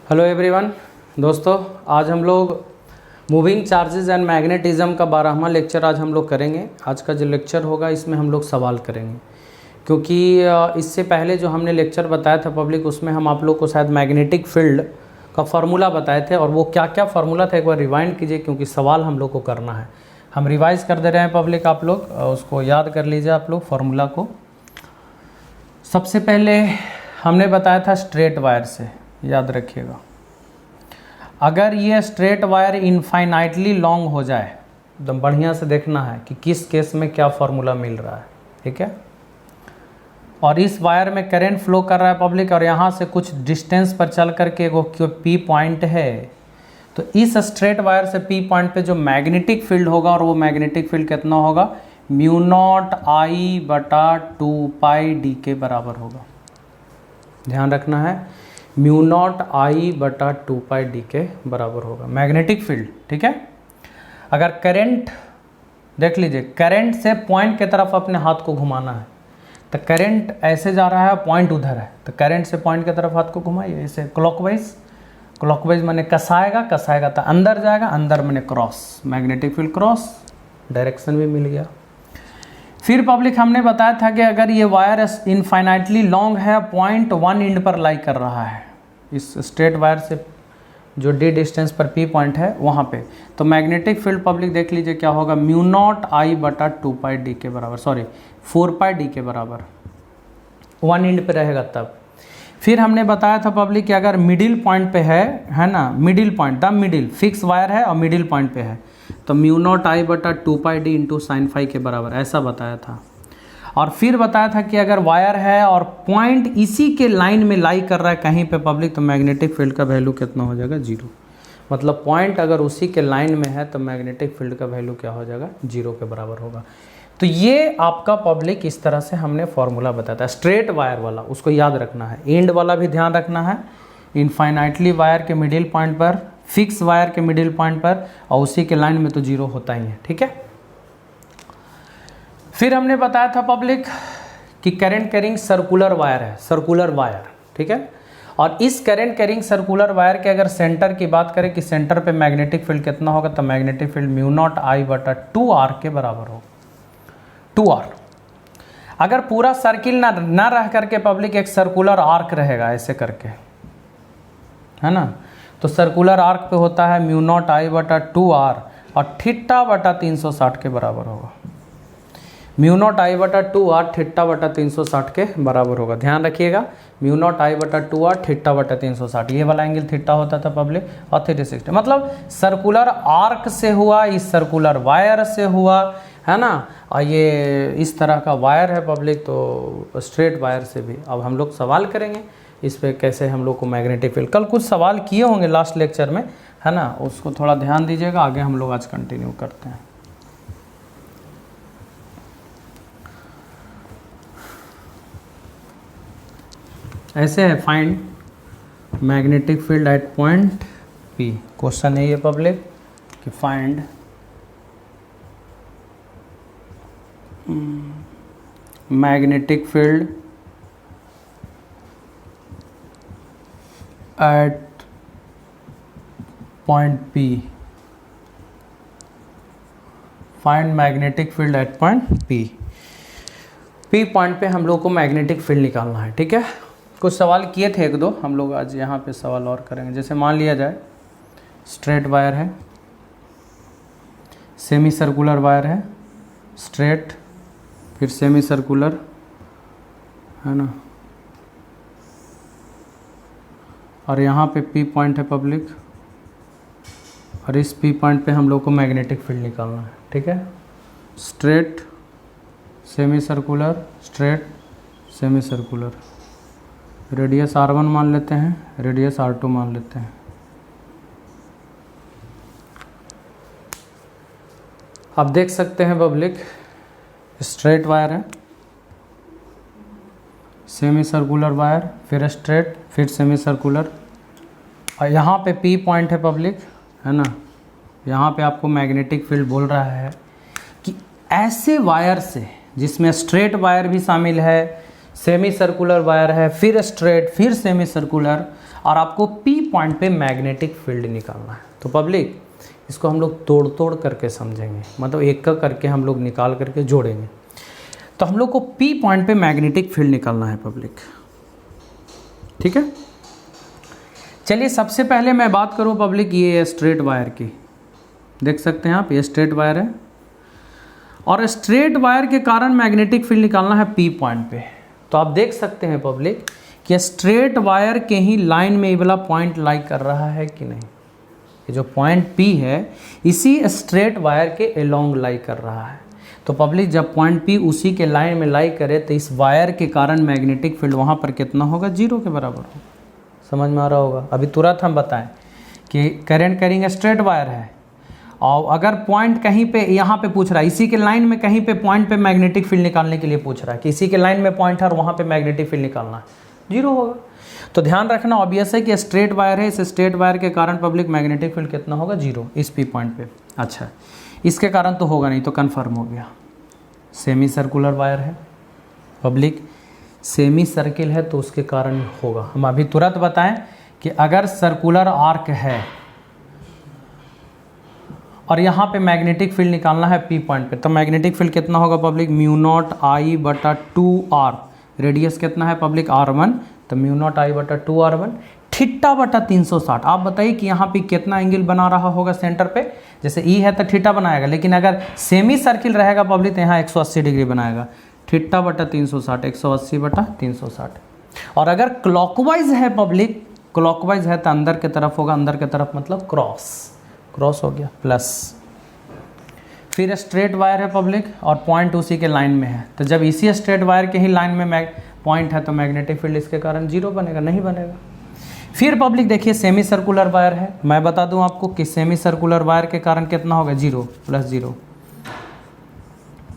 Hello everyone दोस्तों, आज हम लोग मूविंग चार्जेस एंड मैग्नेटिज्म का 12वां लेक्चर आज हम लोग करेंगे। आज का जो लेक्चर होगा इसमें हम लोग सवाल करेंगे, क्योंकि इससे पहले जो हमने लेक्चर बताया था पब्लिक, उसमें हम आप लोग को शायद मैग्नेटिक फील्ड का फार्मूला बताए थे, और वो क्या क्या फार्मूला था एक बार रिवाइंड कीजिए, क्योंकि सवाल हम लोग को करना है। हम रिवाइज़ कर दे रहे हैं पब्लिक, आप लोग उसको याद कर लीजिए आप लोग फार्मूला को। सबसे पहले हमने बताया था स्ट्रेट वायर से, याद रखिएगा। अगर ये स्ट्रेट वायर इनफाइनाइटली लॉन्ग हो जाए, एकदम बढ़िया से देखना है कि किस केस में क्या फार्मूला मिल रहा है, ठीक है। और इस वायर में करंट फ्लो कर रहा है पब्लिक, और यहाँ से कुछ डिस्टेंस पर चल करके वो पी पॉइंट है, तो इस स्ट्रेट वायर से पी पॉइंट पे जो मैग्नेटिक फील्ड होगा, और वो मैग्नेटिक फील्ड कितना होगा, म्यू नॉट आई बटा 2 पाई डी के बराबर होगा। ध्यान रखना है, म्यू नॉट आई बटा 2 पाई डी के बराबर होगा मैग्नेटिक फील्ड, ठीक है। अगर करंट देख लीजिए, करंट से पॉइंट की तरफ अपने हाथ को घुमाना है, तो करंट ऐसे जा रहा है, पॉइंट उधर है, तो करंट से पॉइंट की तरफ हाथ को घुमाइए, ऐसे क्लॉकवाइज। क्लॉकवाइज मैंने कसाएगा तो अंदर जाएगा, अंदर मैंने cross, magnetic field cross, direction भी मिल गया। फिर पब्लिक हमने बताया था कि अगर ये वायर इनफाइनाइटली लॉन्ग है, 0.1 इंड पर लाई कर रहा है, इस स्ट्रेट वायर से जो डी डिस्टेंस पर पी पॉइंट है वहाँ पे, तो मैग्नेटिक फील्ड पब्लिक देख लीजिए क्या होगा, म्यू नॉट आई बटा 2 पाई डी के बराबर, 4 पाई डी के बराबर, 1 इंड पे रहेगा तब। फिर हमने बताया था पब्लिक कि अगर मिडिल पॉइंट पे है ना, middle point, the middle fix wire है और मिडिल पॉइंट पे है, तो म्यू नॉट आई बटा 2 पाई डी इंटू साइन फाई के बराबर, ऐसा बताया था। और फिर बताया था कि अगर वायर है और पॉइंट इसी के लाइन में लाई कर रहा है कहीं पे पब्लिक, तो मैग्नेटिक फील्ड का वैल्यू कितना हो जाएगा, 0। मतलब पॉइंट अगर उसी के लाइन में है तो मैग्नेटिक फील्ड का वैल्यू क्या हो जाएगा, 0 के बराबर होगा। तो ये आपका पब्लिक इस तरह से हमने फॉर्मूला बताया था। स्ट्रेट वायर वाला उसको याद रखना है, एंड वाला भी ध्यान रखना है, इनफाइनाइटली वायर के मिडिल पॉइंट पर, फिक्स वायर के मिडिल पॉइंट पर, और उसी के लाइन में तो 0 होता ही है, ठीक है। फिर हमने बताया था पब्लिक कि करंट कैरिंग सर्कुलर वायर है, सर्कुलर वायर, ठीक है। और इस करंट कैरिंग सर्कुलर वायर के अगर सेंटर की बात करें कि सेंटर पे मैग्नेटिक फील्ड कितना होगा, तो magnetic field mu not I बटा 2r के बराबर होगा, 2r। अगर पूरा सर्किल ना रह करके पब्लिक एक सर्कुलर आर्क रहेगा ऐसे करके, है ना, तो सर्कुलर आर्क पे होता है म्यू नॉट आई बटा 2r, और थीटा बटा 360 के बराबर होगा। म्यू नॉट आई बटा 2r थीटा बटा 360 के बराबर होगा। ध्यान रखिएगा, म्यू नॉट आई बटा 2r थीटा बटा 360, ये वाला एंगल थीटा होता था पब्लिक, और 360, मतलब सर्कुलर आर्क से हुआ, इस सर्कुलर वायर से हुआ, है ना। और ये इस तरह का वायर है पब्लिक, तो स्ट्रेट वायर से भी अब हम लोग सवाल करेंगे इस पे, कैसे हम लोग को मैग्नेटिक फील्ड, कल कुछ सवाल किए होंगे लास्ट लेक्चर में, है ना, उसको थोड़ा ध्यान दीजिएगा। आगे हम लोग आज कंटिन्यू करते हैं। ऐसे है, find magnetic field at point P. Question है ये पब्लिक कि find magnetic field at point P, find magnetic field at point P. P point पे हम लोग को मैग्नेटिक फील्ड निकालना है, ठीक है। कुछ सवाल किए थे एक दो, हम लोग आज यहाँ पे सवाल और करेंगे। जैसे मान लिया जाए स्ट्रेट वायर है, सेमी सर्कुलर वायर है, स्ट्रेट, फिर सेमी सर्कुलर, है ना, और यहाँ पे पी पॉइंट है पब्लिक, और इस पी पॉइंट पे हम लोग को मैग्नेटिक फील्ड निकालना है, ठीक है। Straight, semi circular, straight, semi circular, radius r1 मान लेते हैं, रेडियस r2 मान लेते हैं। आप देख सकते हैं पब्लिक, स्ट्रेट वायर है, सेमी सर्कुलर वायर, फिर स्ट्रेट, फिर सेमी सर्कुलर, और यहाँ पे पी पॉइंट है पब्लिक, है ना। यहाँ पे आपको मैग्नेटिक फील्ड बोल रहा है कि ऐसे वायर से, जिसमें स्ट्रेट वायर भी शामिल है, सेमी सर्कुलर वायर है, फिर स्ट्रेट, फिर सेमी सर्कुलर, और आपको पी पॉइंट पे मैग्नेटिक फील्ड निकालना है। तो पब्लिक इसको हम लोग तोड़ तोड़ करके समझेंगे, मतलब एक का करके हम लोग निकाल करके जोड़ेंगे। तो हम लोग को पी पॉइंट पे मैग्नेटिक फील्ड निकालना है पब्लिक, ठीक है। चलिए सबसे पहले मैं बात करूं पब्लिक, ये स्ट्रेट वायर की, देख सकते हैं आप, ये स्ट्रेट वायर है, और स्ट्रेट वायर के कारण मैग्नेटिक फील्ड निकालना है पी पॉइंट पे। तो आप देख सकते हैं पब्लिक कि स्ट्रेट वायर के ही लाइन में ये वाला पॉइंट लाई कर रहा है कि नहीं। ये जो पॉइंट पी है इसी स्ट्रेट वायर के अलोंग लाई कर रहा है। तो पब्लिक जब पॉइंट पी उसी के लाइन में लाई करे तो इस वायर के कारण मैग्नेटिक फील्ड वहाँ पर कितना होगा, 0 के बराबर होगा। समझ में आ रहा होगा। अभी तुरंत हम बताएं कि करंट कैरिंग स्ट्रेट वायर है, और अगर पॉइंट कहीं पे यहाँ पे पूछ रहा है, इसी के लाइन में कहीं पे पॉइंट पे मैग्नेटिक फील्ड निकालने के लिए पूछ रहा है कि इसी के लाइन में पॉइंट है और वहाँ पे मैग्नेटिक फील्ड निकालना है, 0 होगा। तो ध्यान रखना ऑब्वियस है कि स्ट्रेट वायर है, इस स्ट्रेट वायर के कारण पब्लिक मैग्नेटिक फील्ड कितना होगा, 0 इस पी पॉइंट पे। अच्छा, इसके कारण तो होगा नहीं, तो कन्फर्म हो गया। सेमी सर्कुलर वायर है पब्लिक, सेमी सर्किल है तो उसके कारण होगा। हम अभी तुरंत बताएं कि अगर सर्कुलर आर्क है और यहाँ पे मैग्नेटिक फील्ड निकालना है पी पॉइंट पे, तो मैग्नेटिक फील्ड कितना होगा पब्लिक, μ0I/2R। रेडियस कितना है पब्लिक, R1, तो μ0I/2R1 θ/360। आप बताइए कि यहाँ पे कितना एंगल बना रहा होगा सेंटर पे। जैसे ई है तो थीटा बनाएगा, लेकिन अगर सेमी सर्किल रहेगा पब्लिक तो यहाँ 180 डिग्री बनाएगा, θ/360, 180/360। और अगर क्लॉकवाइज है पब्लिक, क्लॉकवाइज है तो अंदर के तरफ होगा, अंदर के तरफ मतलब क्रॉस हो गया, प्लस। फिर स्ट्रेट वायर है पब्लिक और पॉइंट उसी के लाइन में है, तो जब इसी स्ट्रेट वायर के ही लाइन में पॉइंट है तो मैग्नेटिक फील्ड इसके कारण 0 बनेगा, नहीं बनेगा। फिर पब्लिक देखिए सेमी सर्कुलर वायर है, मैं बता दूं आपको कि सेमी सर्कुलर वायर के कारण कितना होगा, 0 + 0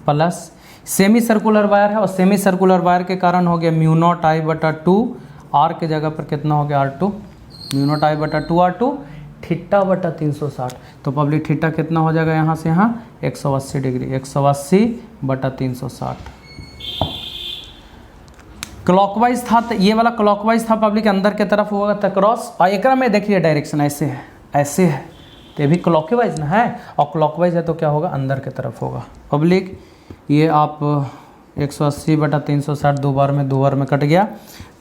प्लस। सेमी सर्कुलर वायर है और सेमी सर्कुलर वायर के कारण हो गया μ0I/2R के जगह पर कितना हो गया, R2, μ0I/2R2 θ/360। तो पब्लिक थीटा कितना हो जाएगा यहाँ से यहाँ 180 डिग्री, 180/360। क्लॉकवाइज था तो ये वाला क्लॉकवाइज था पब्लिक, अंदर के तरफ होगा तो क्रॉस, और एक में देखिए डायरेक्शन ऐसे है, ऐसे है, तो ये भी क्लॉकवाइज ना है, और क्लॉकवाइज है तो क्या होगा, अंदर के तरफ होगा पब्लिक। ये आप 180/360 दो बार में कट गया,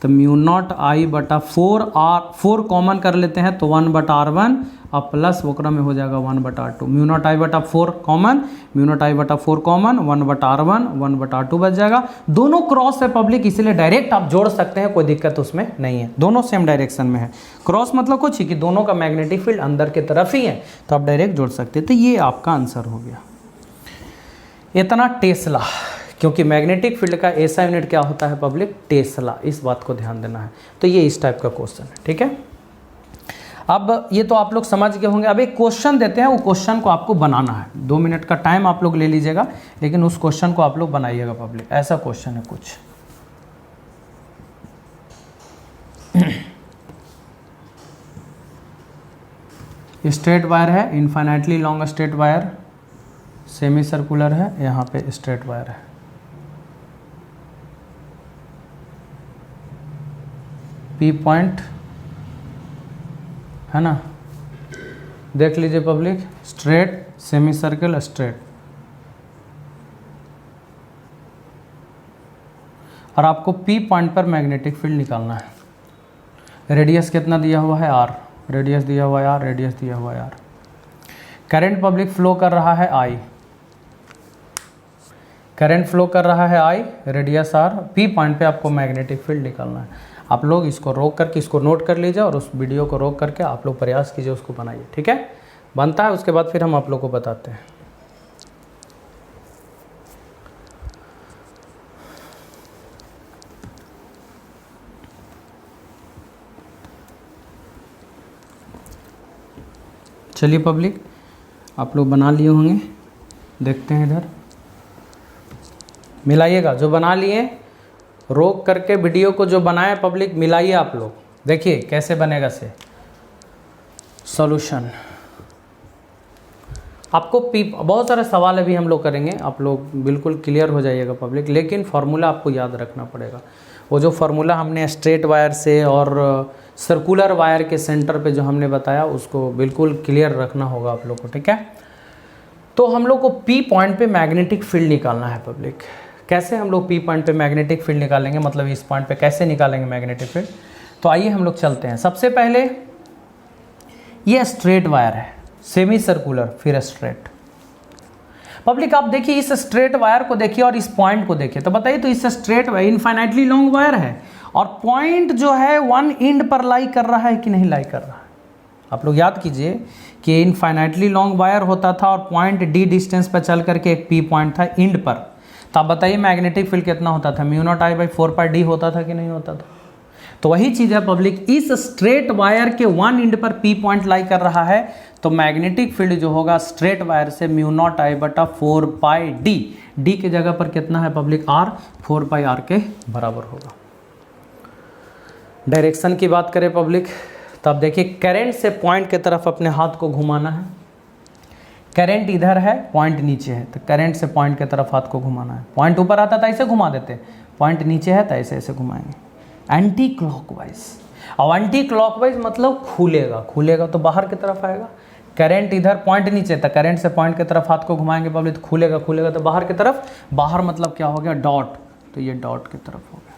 तो μ0I/4R, 4 कॉमन कर लेते हैं तो 1/R1 और प्लस वक्र में हो जाएगा 1/R2। μ0I/4 common, μ0I/4 common, 1/R1 1/R2 बच जाएगा। दोनों क्रॉस है पब्लिक, इसलिए डायरेक्ट आप जोड़ सकते हैं, कोई दिक्कत उसमें नहीं है, दोनों सेम डायरेक्शन में है। क्रॉस मतलब कुछ ही कि दोनों का मैग्नेटिक फील्ड अंदर की तरफ ही है, तो आप डायरेक्ट जोड़ सकते हैं। तो ये आपका आंसर हो गया। इतना टेस्ला, क्योंकि मैग्नेटिक फील्ड का ऐसा यूनिट क्या होता है पब्लिक, टेस्ला, इस बात को ध्यान देना है। तो ये इस टाइप का क्वेश्चन है, ठीक है। अब ये तो आप लोग समझ गए होंगे। अब एक क्वेश्चन देते हैं, वो क्वेश्चन को आपको बनाना है, 2 मिनट का टाइम आप लोग ले लीजिएगा, लेकिन उस क्वेश्चन को आप लोग बनाइएगा पब्लिक। ऐसा क्वेश्चन है कुछ, स्ट्रेट वायर है, infinitely long straight wire, semi circular है, यहाँ पे स्ट्रेट वायर है। पी पॉइंट है ना, देख लीजिए public, straight, semi circle, straight, और आपको पी पॉइंट पर मैग्नेटिक फील्ड निकालना है। रेडियस कितना दिया हुआ है, R, रेडियस दिया हुआ है R, रेडियस दिया हुआ है R। करंट पब्लिक फ्लो कर रहा है I, करंट फ्लो कर रहा है I, radius R, P point पे आपको मैग्नेटिक फील्ड निकालना है। आप लोग इसको रोक करके इसको नोट कर लीजिए, और उस वीडियो को रोक करके आप लोग प्रयास कीजिए, उसको बनाइए, ठीक है। बनता है उसके बाद फिर हम आप लोग को बताते हैं। चलिए पब्लिक, आप लोग बना लिए होंगे, देखते हैं इधर, मिलाइएगा। जो बना लिए रोक करके वीडियो को जो बनाए पब्लिक, मिलाइए आप लोग, देखिए कैसे बनेगा से सॉल्यूशन। आपको पी बहुत सारे सवाल अभी हम लोग करेंगे, आप लोग बिल्कुल क्लियर हो जाइएगा पब्लिक, लेकिन फार्मूला आपको याद रखना पड़ेगा। वो जो फार्मूला हमने स्ट्रेट वायर से और सर्कुलर वायर के सेंटर पे जो हमने बताया उसको बिल्कुल क्लियर रखना होगा आप लोग को, ठीक है। तो हम लोग को पी पॉइंट पे मैग्नेटिक फील्ड निकालना है पब्लिक। कैसे हम लोग पी पॉइंट पे मैग्नेटिक फील्ड निकालेंगे, मतलब इस पॉइंट पे कैसे निकालेंगे मैग्नेटिक फील्ड, तो आइए हम लोग चलते हैं। सबसे पहले ये स्ट्रेट वायर है, सेमी सर्कुलर फिर स्ट्रेट। पब्लिक आप देखिए इस स्ट्रेट वायर को देखिए और इस पॉइंट को देखिए, तो बताइए तो इस straight wire infinitely long wire है और पॉइंट जो है वन एंड पर लाई कर रहा है कि नहीं लाई कर रहा है। आप लोग याद कीजिए कि इनफाइनाइटली लॉन्ग वायर होता था और पॉइंट डी डिस्टेंस पर चल करके एक पी पॉइंट था एंड पर, तो आप बताइए मैग्नेटिक फील्ड कितना होता था, mu not I by 4 D होता था कि नहीं होता था। तो वही चीज़ है पब्लिक, इस स्ट्रेट वायर के वन एंड पर पी पॉइंट लाई कर रहा है, तो मैग्नेटिक फील्ड जो होगा स्ट्रेट वायर से म्यू नॉट आई बटा 4 पाई डी, डी के जगह पर कितना है पब्लिक आर, 4 पाई आर के बराबर होगा। डायरेक्शन की बात करें पब्लिक, तो आप देखिए करंट से पॉइंट की तरफ अपने हाथ को घुमाना है। करंट इधर है, पॉइंट नीचे है, तो करंट से पॉइंट की तरफ हाथ को घुमाना है। पॉइंट ऊपर आता था ऐसे घुमा देते, पॉइंट नीचे है तो ऐसे ऐसे घुमाएंगे एंटी क्लॉकवाइज। और एंटी क्लॉकवाइज मतलब खुलेगा, खुलेगा तो बाहर की तरफ आएगा। करंट इधर, पॉइंट नीचे, तो करंट से पॉइंट की तरफ हाथ को घुमाएंगे पब्लिक, तो खुलेगा, खुलेगा तो बाहर की तरफ, बाहर मतलब क्या हो गया डॉट, तो ये डॉट की तरफ हो गया।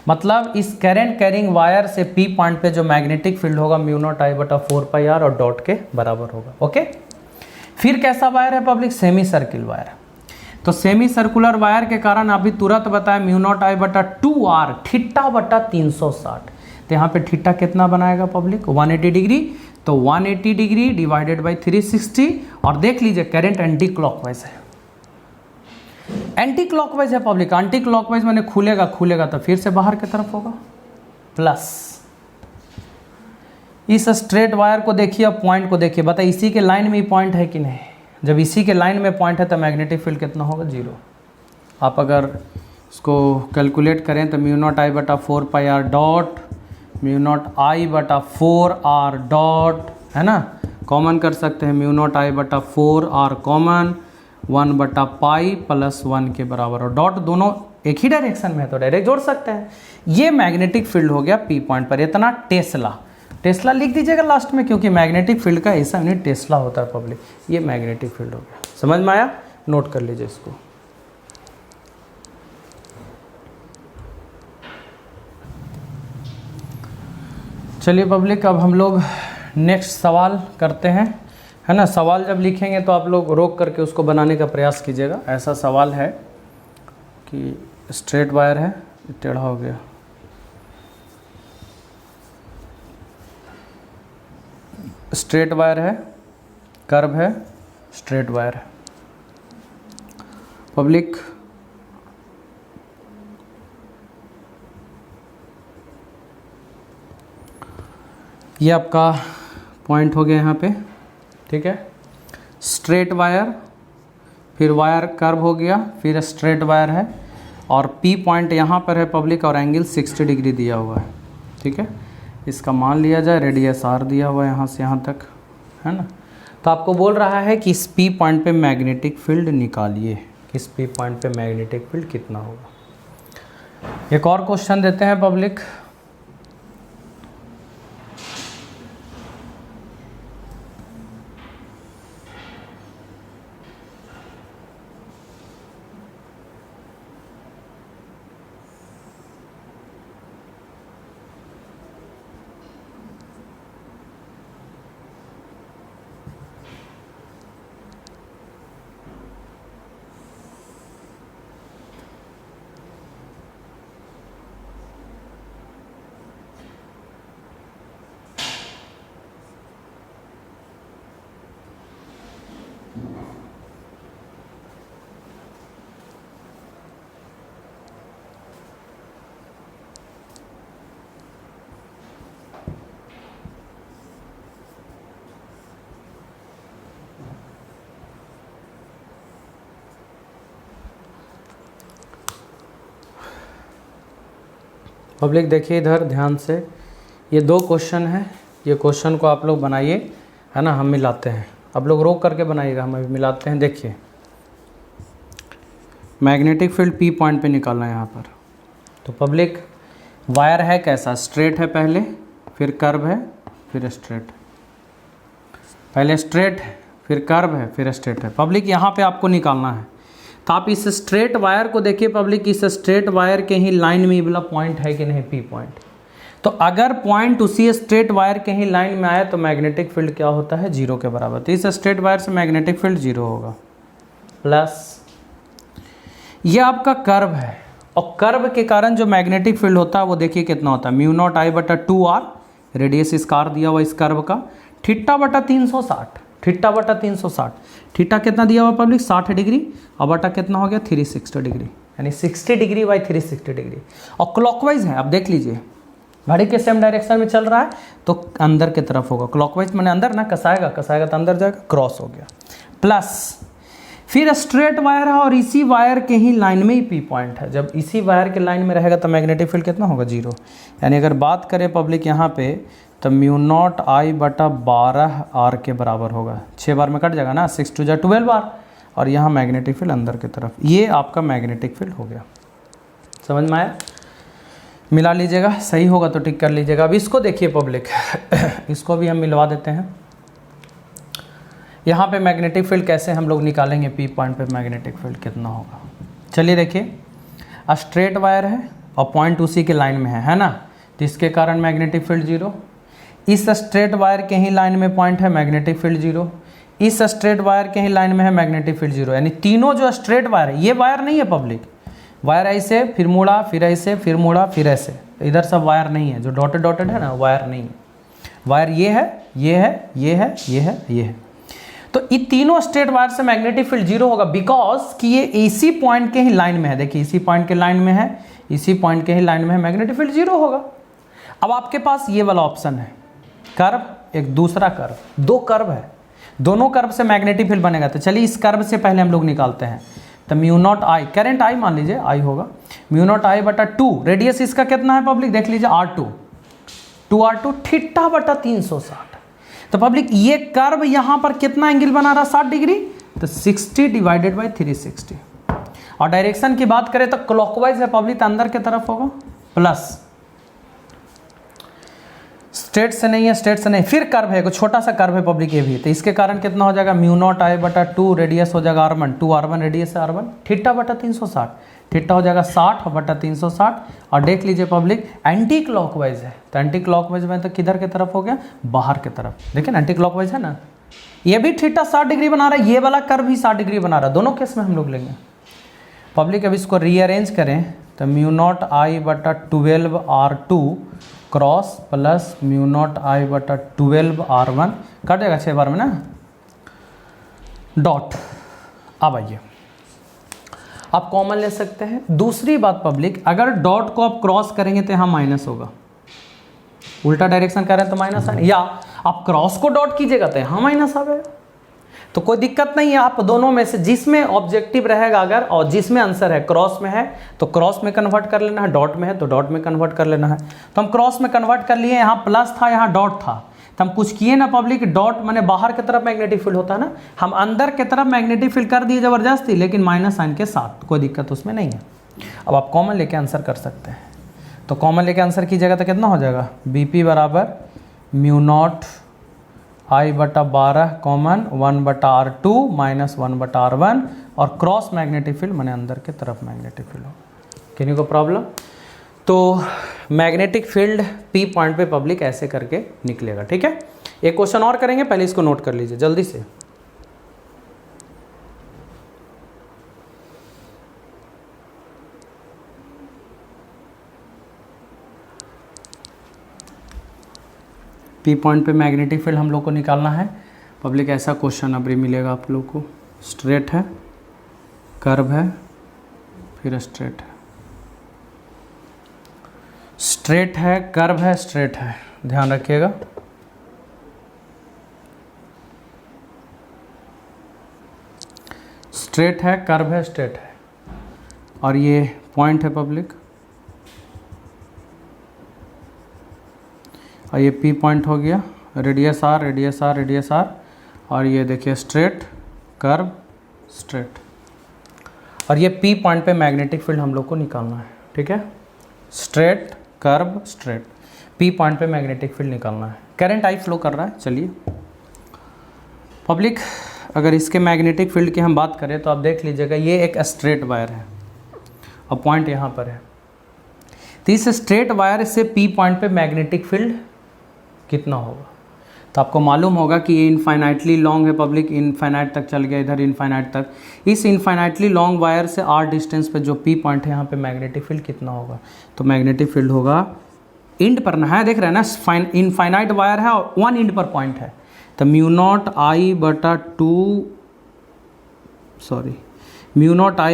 मतलब इस करंट कैरिंग वायर से पी पॉइंट पे जो मैग्नेटिक फील्ड होगा म्यू नॉट आई बटा 4 पाई आर और डॉट के बराबर होगा। ओके, फिर कैसा वायर है पब्लिक, सेमी सर्किल वायर। तो सेमी सर्कुलर वायर के कारण अभी तुरंत बताया म्यू नॉट आई बटा 2 आर थीटा बटा 360, तो यहाँ पे थीटा कितना बनाएगा पब्लिक 180 डिग्री, तो 180 डिग्री डिवाइडेड बाई 360। और देख लीजिए करंट एंटी क्लॉकवाइज है, एंटी क्लॉकवाइज है पब्लिक, एंटी क्लॉकवाइज मैंने खुलेगा, खुलेगा तो फिर से बाहर की तरफ होगा प्लस। इस स्ट्रेट वायर को देखिए, अब पॉइंट को देखिए, बताइए इसी के लाइन में ही पॉइंट है कि नहीं। जब इसी के लाइन में पॉइंट है तो मैग्नेटिक फील्ड कितना होगा, 0। आप अगर इसको कैलकुलेट करें तो म्यू नॉट आई बटा 4 पाई R dot mu not I बटा 4 आर डॉट, है ना, कॉमन कर सकते हैं, म्यू नॉट आई बटा 4 आर कॉमन, 1 बटा पाई प्लस 1 के बराबर, और डॉट दोनों एक ही डायरेक्शन में है तो डायरेक्ट जोड़ सकते हैं। ये मैग्नेटिक फील्ड हो गया पी पॉइंट पर, इतना टेस्ला, टेस्ला लिख दीजिएगा लास्ट में, क्योंकि मैग्नेटिक फील्ड का ऐसा यूनिट टेस्ला होता है पब्लिक। ये मैग्नेटिक फील्ड हो गया, समझ में आया, नोट कर लीजिए इसको। चलिए पब्लिक, अब हम लोग नेक्स्ट सवाल करते हैं, है ना। सवाल जब लिखेंगे तो आप लोग रोक करके उसको बनाने का प्रयास कीजिएगा। ऐसा सवाल है कि स्ट्रेट वायर है, टेढ़ा हो गया, स्ट्रेट वायर है, कर्व है, स्ट्रेट वायर है पब्लिक। ये आपका पॉइंट हो गया यहाँ पे, ठीक है। स्ट्रेट वायर, फिर वायर कर्व हो गया, फिर स्ट्रेट वायर है और पी पॉइंट यहाँ पर है पब्लिक और एंगल 60 डिग्री दिया हुआ है, ठीक है। इसका मान लिया जाए, रेडियस आर दिया हुआ है यहाँ से यहाँ तक, है ना। तो आपको बोल रहा है कि इस पी पॉइंट पे मैग्नेटिक फील्ड निकालिए, इस पी पॉइंट पे मैग्नेटिक फील्ड कितना होगा। एक और क्वेश्चन देते हैं पब्लिक। पब्लिक देखिए इधर ध्यान से, ये 2 क्वेश्चन है, ये क्वेश्चन को आप लोग बनाइए, है ना, हम मिलाते हैं। आप लोग रोक करके बनाइएगा, हम अभी मिलाते हैं। देखिए मैग्नेटिक फील्ड पी पॉइंट पे निकालना है यहाँ पर। तो पब्लिक वायर है कैसा, स्ट्रेट है पहले, फिर कर्व है, फिर स्ट्रेट। पहले स्ट्रेट है, फिर कर्व है, फिर स्ट्रेट है। पब्लिक यहाँ पे आपको निकालना है। तो आप इस स्ट्रेट वायर को देखिए पब्लिक, इस स्ट्रेट वायर के ही लाइन में ये वाला पॉइंट है कि नहीं, पी पॉइंट। तो अगर पॉइंट उसी स्ट्रेट वायर के ही लाइन में आए तो मैग्नेटिक फील्ड क्या होता है, जीरो के बराबर। तो इस स्ट्रेट वायर से मैग्नेटिक फील्ड जीरो होगा। प्लस ये आपका कर्व है, और कर्व के कारण जो मैग्नेटिक फील्ड होता है वो देखिए कितना होता है, म्यू नॉट आई बटा 2r, रेडियस स्कार दिया हुआ इस कर्व का, थीटा बटा 360, थीटा बटा 360, थीटा कितना दिया हुआ पब्लिक 60 डिग्री, और बटा कितना हो गया 360 डिग्री, यानी 60 डिग्री बाई 360 डिग्री। और क्लॉकवाइज है, आप देख लीजिए घड़ी के सेम डायरेक्शन में चल रहा है तो अंदर की तरफ होगा। क्लॉकवाइज मैंने अंदर ना, कसाएगा कसाएगा तो अंदर जाएगा, क्रॉस हो गया। प्लस फिर स्ट्रेट वायर है और इसी वायर के ही लाइन में ही पी पॉइंट है। जब इसी वायर के लाइन में रहेगा तो मैग्नेटिक फील्ड कितना होगा, जीरो। यानी अगर बात करें पब्लिक यहाँ पे तो म्यू नॉट आई बटा 12r के बराबर होगा। 6 बार में कट जाएगा ना, 6 2 12 बार, और यहाँ मैग्नेटिक फील्ड अंदर की तरफ। ये आपका मैग्नेटिक फील्ड हो गया। समझ में आया? मिला लीजिएगा, सही होगा तो टिक कर लीजिएगा। अब इसको देखिए पब्लिक इसको भी हम मिलवा देते हैं। यहाँ पे मैग्नेटिक फील्ड कैसे हम लोग निकालेंगे, पी पॉइंट पे मैग्नेटिक फील्ड कितना होगा। चलिए देखिए, स्ट्रेट वायर है और पॉइंट उसी के लाइन में है ना, तो इसके कारण मैग्नेटिक फील्ड जीरो। इस स्ट्रेट वायर के ही लाइन में पॉइंट है, मैग्नेटिक फील्ड जीरो। इस स्ट्रेट वायर के ही लाइन में है, मैग्नेटिक फील्ड जीरो। यानी तीनों जो स्ट्रेट वायर है, ये वायर नहीं है पब्लिक, वायर ऐसे फिर मुड़ा, फिर ऐसे फिर मुड़ा, फिर ऐसे, इधर सब वायर नहीं है। जो डॉटेड डॉटेड है ना, वायर नहीं है। वायर ये है, ये है, ये है, ये है, ये है। तो ये तीनों स्ट्रेट वायर से मैग्नेटिक फील्ड जीरो होगा, बिकॉज कि ये इसी पॉइंट के ही लाइन में है। देखिए इसी पॉइंट के लाइन में है, इसी पॉइंट के ही लाइन में है, मैग्नेटिक फील्ड जीरो होगा। अब आपके पास ये वाला ऑप्शन है, कर्व, एक दूसरा कर्व, दो कर्व है, दोनों कर्व से मैग्नेटिक फील्ड बनेगा। तो चलिए इस कर्व से पहले हम लोग निकालते हैं। तो mu not I, current I मान लीजिए, आई होगा, म्यू नॉट आई बटा 2, रेडियस इसका कितना है पब्लिक, देख लीजिए R2, 2r2, थीटा बटा 360। तो पब्लिक ये कर्व यहां पर कितना एंगल बना रहा, 60 डिग्री, तो 60 डिवाइडेड बाई 360। और डायरेक्शन की बात करें तो क्लॉकवाइज है पब्लिक, तो अंदर की तरफ होगा। प्लस स्ट्रेट से नहीं है, स्ट्रेट से नहीं, फिर कर्व है, कोई छोटा सा कर्व है पब्लिक ये भी, तो इसके कारण कितना हो जाएगा, म्यू नॉट आई बटा 2, रेडियस हो जाएगा R1, 2r1 रेडियस है R1, थीटा बटा 360, थीटा हो जाएगा 60 बटा 360। और देख लीजिए पब्लिक एंटी क्लॉकवाइज है, तो एंटी क्लॉकवाइज में तो किधर की तरफ हो गया, बाहर की तरफ। देखिए एंटी क्लॉकवाइज है ना, ये भी थीटा 60 डिग्री बना रहा है, ये वाला कर्व भी 60 डिग्री बना रहा है। दोनों केस में हम लोग लेंगे पब्लिक। अब इसको रीअरेंज करें तो म्यू नॉट आई बटा 12r2 cross plus mu not I बटा 12r1, कट जाएगा 6 बार में ना, डॉट। अब आइए आप कॉमन ले सकते हैं। दूसरी बात पब्लिक, अगर डॉट को आप क्रॉस करेंगे तो यहाँ माइनस होगा, उल्टा डायरेक्शन कर रहे हैं तो माइनस आए, या आप क्रॉस को डॉट कीजिएगा तो यहाँ माइनस आ गएगा। तो कोई दिक्कत नहीं है, आप दोनों में से जिसमें ऑब्जेक्टिव रहेगा अगर, और जिसमें आंसर है क्रॉस में है तो क्रॉस में कन्वर्ट कर लेना है, डॉट में है तो डॉट में कन्वर्ट कर लेना है। तो हम क्रॉस में कन्वर्ट कर लिए, यहाँ प्लस था यहाँ डॉट था, तो हम कुछ किए ना पब्लिक, डॉट मैंने बाहर की तरफ मैग्नेटिक फील्ड होता है ना, हम अंदर की तरफ मैग्नेटिक फील्ड कर दिए जबरदस्ती, लेकिन माइनस साइन के साथ, कोई दिक्कत उसमें नहीं है। अब आप कॉमन लेके आंसर कर सकते हैं। तो कॉमन लेके आंसर कीजिएगा तो कितना हो जाएगा, BP बराबर म्यू नॉट आई बटा 12 कॉमन 1 बटा R2 माइनस 1 बटा R1, और क्रॉस मैग्नेटिक फील्ड मैंने अंदर के तरफ मैग्नेटिक फील्ड हो। किन्हीं को प्रॉब्लम? तो मैग्नेटिक फील्ड P पॉइंट पे पब्लिक ऐसे करके निकलेगा। ठीक है, एक क्वेश्चन और करेंगे, पहले इसको नोट कर लीजिए जल्दी से। P पॉइंट पे मैग्नेटिक फील्ड हम लोग को निकालना है पब्लिक। ऐसा क्वेश्चन अब मिलेगा आप लोग को, स्ट्रेट है, कर्व है, फिर स्ट्रेट है, स्ट्रेट है, कर्व है, स्ट्रेट है, ध्यान रखिएगा। स्ट्रेट है, कर्व है, स्ट्रेट है, और ये पॉइंट है पब्लिक, और ये P पॉइंट हो गया, radius R, radius R, radius R, और ये देखिए स्ट्रेट, कर्व, स्ट्रेट। और ये P पॉइंट पे मैग्नेटिक फील्ड हम लोग को निकालना है, ठीक है। Straight, curve, straight, P point पे मैग्नेटिक फील्ड निकालना है। करंट आई फ्लो कर रहा है। चलिए पब्लिक, अगर इसके मैग्नेटिक फील्ड की हम बात करें तो आप देख लीजिएगा, ये एक स्ट्रेट वायर है और पॉइंट यहाँ पर है। तो इस स्ट्रेट वायर से P पॉइंट पे मैग्नेटिक फील्ड कितना होगा? तो आपको मालूम होगा कि ये इनफाइनाइटली लॉन्ग है पब्लिक, इनफाइनाइट तक चल गया, इधर इनफाइनाइट तक। इस इनफाइनाइटली लॉन्ग वायर से r डिस्टेंस पे जो P पॉइंट है यहाँ पे मैग्नेटिक फील्ड कितना होगा? तो मैग्नेटिक फील्ड होगा, इंड पर ना है, देख रहे हैं ना, इनफाइनाइट वायर है और वन इंड पर पॉइंट है, तो म्यू नॉट आई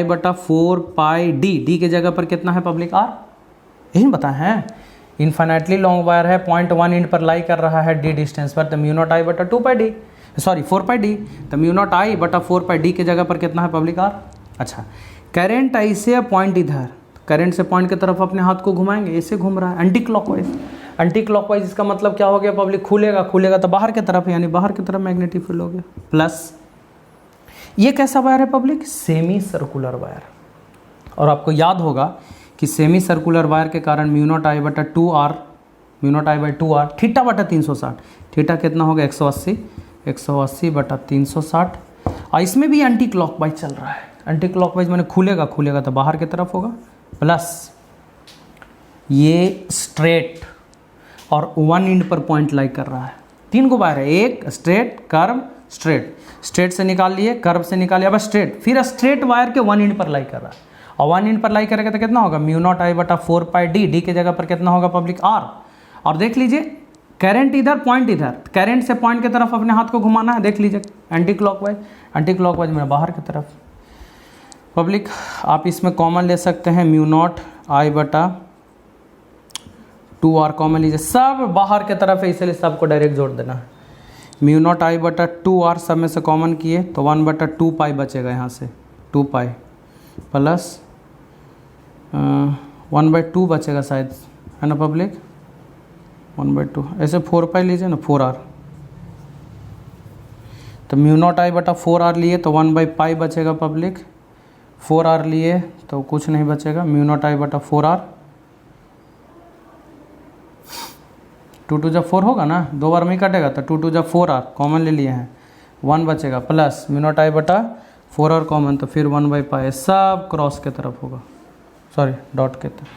बटा 4 पाई डी के जगह पर कितना है पब्लिक? r। यही बता है, इनफाइनाइटली लॉन्ग वायर है, पॉइंट वन इंड पर लाई कर रहा है डी डिस्टेंस पर, तो म्यू नॉट आई बटा 4 पाई डी, तो म्यू नॉट आई बटा 4 पाई डी के जगह पर कितना है पब्लिक? r। अच्छा, करंट ऐसे पॉइंट इधर, करंट से पॉइंट की तरफ अपने हाथ को घुमाएंगे, ऐसे घूम रहा है एंटी क्लॉकवाइज। एंटी क्लॉकवाइज इसका मतलब क्या हो गया पब्लिक? खुलेगा तो बाहर की तरफ, यानी बाहर की तरफ मैग्नेटिक फील्ड हो गया। प्लस ये कैसा वायर है पब्लिक? Semi circular wire. और आपको याद होगा कि सेमी सर्कुलर वायर के कारण म्यू नॉट आई बटा 2r, mu not I by 2r, theta बटा 360, थीटा कितना होगा? 180 बटा 360। और इसमें भी एंटी क्लॉकवाइज चल रहा है, एंटी क्लॉकवाइज मैंने खुलेगा तो बाहर की तरफ होगा। प्लस ये स्ट्रेट और वन इंड पर पॉइंट लाई कर रहा है। 3 को वायर है, एक स्ट्रेट, कर्व, स्ट्रेट। स्ट्रेट से निकाल लिए, कर्व से निकाल लिया, अब स्ट्रेट, फिर स्ट्रेट वायर के वन इंड पर लाई कर रहा है, और वन इंड पर लाई करेगा तो कितना होगा? म्यू नॉट आई बटा 4 पाई डी के जगह पर कितना होगा पब्लिक? r। और देख लीजिए, करंट इधर, पॉइंट इधर, करंट से पॉइंट की तरफ अपने हाथ को घुमाना है, देख लीजिए एंटी क्लॉकवाइज में बाहर की तरफ। पब्लिक आप इसमें कॉमन ले सकते हैं, म्यू नॉट आई बटा 2r कॉमन लीजिए, सब बाहर की तरफ है इसलिए सबको डायरेक्ट जोड़ देना है। म्यू नॉट आई बटा 2r सब में से कॉमन किए तो 1 बटा 2 पाई बचेगा, यहाँ से 2 पाई प्लस 1 बाई 2 बचेगा शायद, है ना पब्लिक? 1 बाई 2, ऐसे 4 पाई लीजिए ना, 4r। तो म्यू नॉट आई बटा 4r लिए तो 1 बाई पाई बचेगा पब्लिक, 4r लिए तो कुछ नहीं बचेगा, म्यू नॉट आई बटा 4r, 2 2 जा 4 होगा ना, 2 बार में ही कटेगा, तो 2 2 जा 4r कॉमन ले लिए हैं, 1 बचेगा, प्लस म्यू नॉट आई बटा 4r कॉमन, तो फिर 1 बाई पाई, सब क्रॉस के तरफ होगा, सॉरी डॉट के तरफ।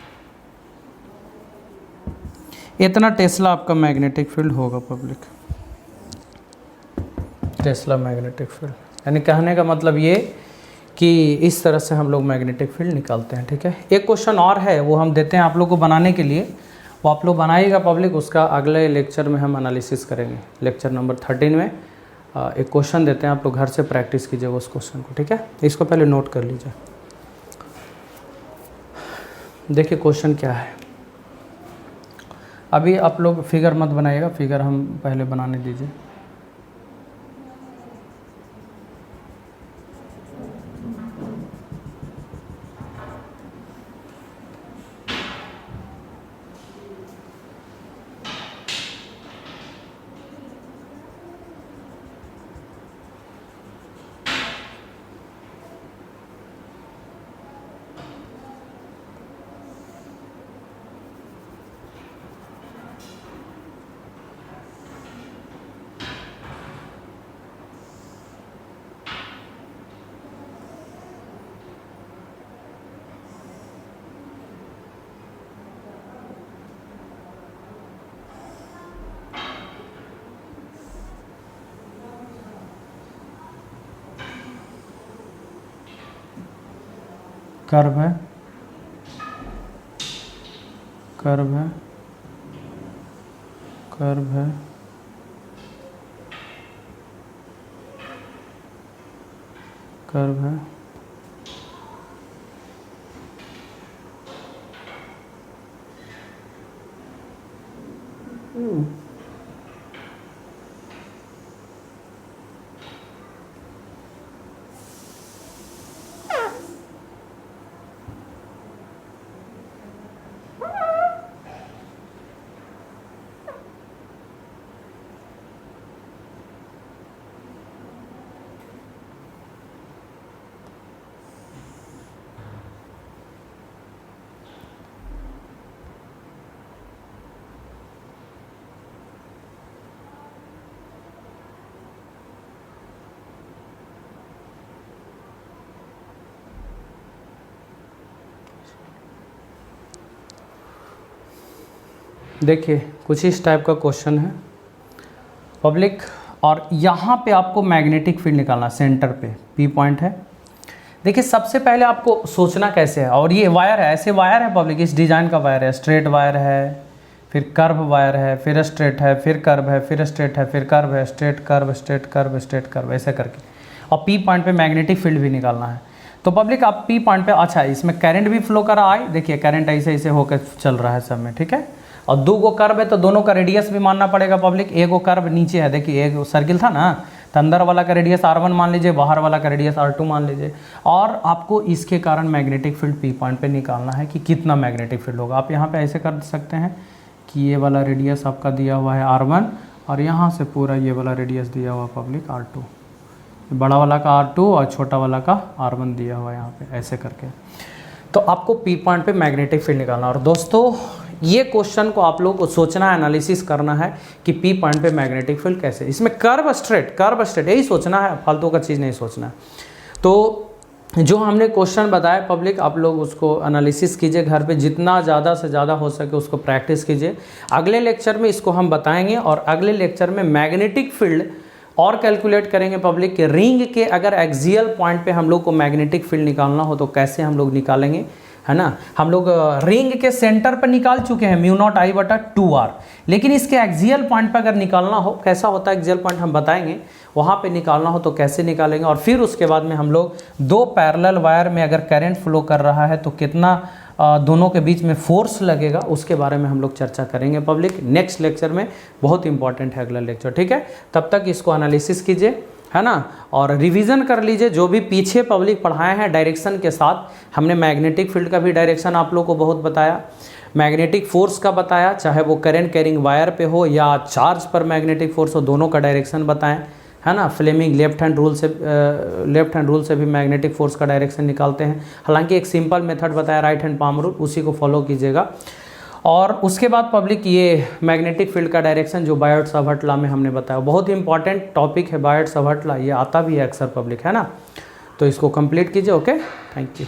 इतना टेस्ला आपका मैग्नेटिक फील्ड होगा पब्लिक, टेस्ला मैग्नेटिक फील्ड। यानी कहने का मतलब ये कि इस तरह से हम लोग मैग्नेटिक फील्ड निकालते हैं, ठीक है। एक क्वेश्चन और है, वो हम देते हैं आप लोग को बनाने के लिए, वो आप लोग बनाइएगा पब्लिक, उसका अगले लेक्चर में हम एनालिसिस करेंगे। लेक्चर नंबर 13 में एक क्वेश्चन देते हैं, आप लोग घर से प्रैक्टिस कीजिएगा उस क्वेश्चन को, ठीक है। इसको पहले नोट कर लीजिए। देखिए क्वेश्चन क्या है, अभी आप लोग फिगर मत बनाइएगा, फिगर हम पहले बनाने दीजिए। कर्व है, कर्व है, कर्व है, कर्व है, देखिए कुछ इस टाइप का क्वेश्चन है पब्लिक, और यहाँ पे आपको मैग्नेटिक फील्ड निकालना, सेंटर पे पी पॉइंट है। देखिए सबसे पहले आपको सोचना कैसे है, और ये वायर है, ऐसे वायर है पब्लिक, इस डिज़ाइन का वायर है, स्ट्रेट वायर है, फिर कर्व वायर है, फिर स्ट्रेट है, फिर कर्व है, फिर स्ट्रेट है, फिर कर्व है, straight curve, straight curve, straight curve, ऐसे करके, और पी पॉइंट पे मैग्नेटिक फील्ड भी निकालना है। तो पब्लिक आप पी पॉइंट पे, अच्छा इसमें करंट भी फ्लो कर रहा है, देखिए करंट ऐसे ऐसे होकर चल रहा है सब में, ठीक है, और दो गो कर्व है तो दोनों का रेडियस भी मानना पड़ेगा पब्लिक। एक गो कर्व नीचे है, देखिए एक सर्किल था ना, तो अंदर वाला का रेडियस R1 मान लीजिए, बाहर वाला का रेडियस R2 मान लीजिए, और आपको इसके कारण मैग्नेटिक फील्ड पी पॉइंट पे निकालना है कि कितना मैग्नेटिक फील्ड होगा। आप यहाँ पे ऐसे कर सकते हैं कि ये वाला रेडियस आपका दिया हुआ है R1, और यहाँ से पूरा ये वाला रेडियस दिया हुआ पब्लिक R2, बड़ा वाला का R2 और छोटा वाला का R1 दिया हुआ है यहाँ पे, ऐसे करके। तो आपको पी पॉइंट पे मैग्नेटिक फील्ड निकालना। और दोस्तों ये क्वेश्चन को आप लोगों को सोचना है, एनालिसिस करना है कि पी पॉइंट पे मैग्नेटिक फील्ड कैसे, इसमें कर्व स्ट्रेट यही सोचना है, फालतू का चीज़ नहीं सोचना है। तो जो हमने क्वेश्चन बताया पब्लिक, आप लोग उसको एनालिसिस कीजिए घर पे, जितना ज़्यादा से ज़्यादा हो सके उसको प्रैक्टिस कीजिए। अगले लेक्चर में इसको हम बताएंगे, और अगले लेक्चर में मैग्नेटिक फील्ड और कैलकुलेट करेंगे पब्लिक के रिंग के अगर एक्सियल पॉइंट पे हम लोग को मैग्नेटिक फील्ड निकालना हो तो कैसे हम लोग निकालेंगे, है ना। हम लोग रिंग के सेंटर पर निकाल चुके हैं μ0I/2r, लेकिन इसके एक्सियल पॉइंट पर अगर निकालना हो, कैसा होता है एक्सियल पॉइंट हम बताएंगे, वहाँ पे निकालना हो तो कैसे निकालेंगे। और फिर उसके बाद में हम लोग दो पैरेलल वायर में अगर करंट फ्लो कर रहा है तो कितना दोनों के बीच में फोर्स लगेगा, उसके बारे में हम लोग चर्चा करेंगे पब्लिक नेक्स्ट लेक्चर में। बहुत इंपॉर्टेंट है अगला लेक्चर, ठीक है। तब तक इसको एनालिसिस कीजिए, है ना, और रिवीजन कर लीजिए जो भी पीछे पब्लिक पढ़ाए हैं डायरेक्शन के साथ। हमने मैग्नेटिक फील्ड का भी डायरेक्शन आप लोग को बहुत बताया, मैग्नेटिक फोर्स का बताया, चाहे वो करंट कैरिंग वायर पे हो या चार्ज पर मैग्नेटिक फोर्स हो, दोनों का डायरेक्शन बताएं, है ना। फ्लेमिंग लेफ्ट हैंड रूल से भी मैग्नेटिक फोर्स का डायरेक्शन निकालते हैं। हालांकि एक सिंपल मेथड बताया राइट हैंड पाम रूल, उसी को फॉलो कीजिएगा। और उसके बाद पब्लिक ये मैग्नेटिक फील्ड का डायरेक्शन जो बायट-सावर्त लॉ में हमने बताया, बहुत ही इंपॉर्टेंट टॉपिक है बायट-सावर्त लॉ, ये आता भी है अक्सर पब्लिक, है ना। तो इसको कंप्लीट कीजिए। Okay, thank you.